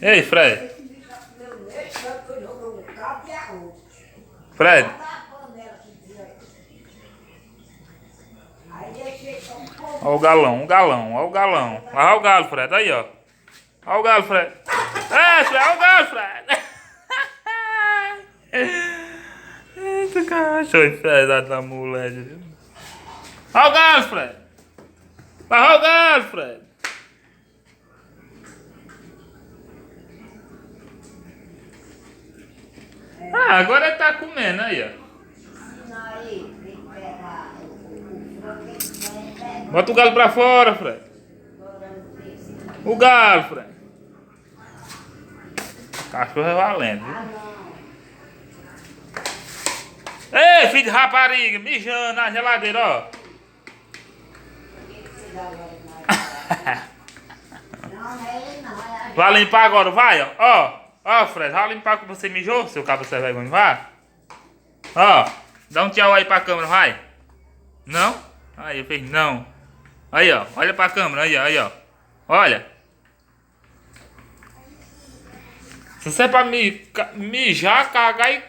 Ei, Fred. Fred. Olha o galão, olha o galão. Olha o galo, Fred, aí, ó. Olha o galo, Fred. É, Fred, olha o galo, Fred. Eita, cachorro enfesado da mulher. Olha o galo, Fred. Olha o galo, Fred. Ah, agora ele tá comendo aí, ó. Bota o galo pra fora, Fred. O galo, Fred. Cachorro é valendo, viu? Ei, filho de rapariga, mijando na geladeira, ó. Vai limpar agora, vai, ó. Ó, Fred, vai limpar que você mijou, seu cabo sem vergonha, vai. Ó, dá um tchau aí pra câmera, vai. Não? Aí, eu fiz não. Aí, ó, olha pra câmera, aí, ó. Olha. Se você é pra mijar, cagar e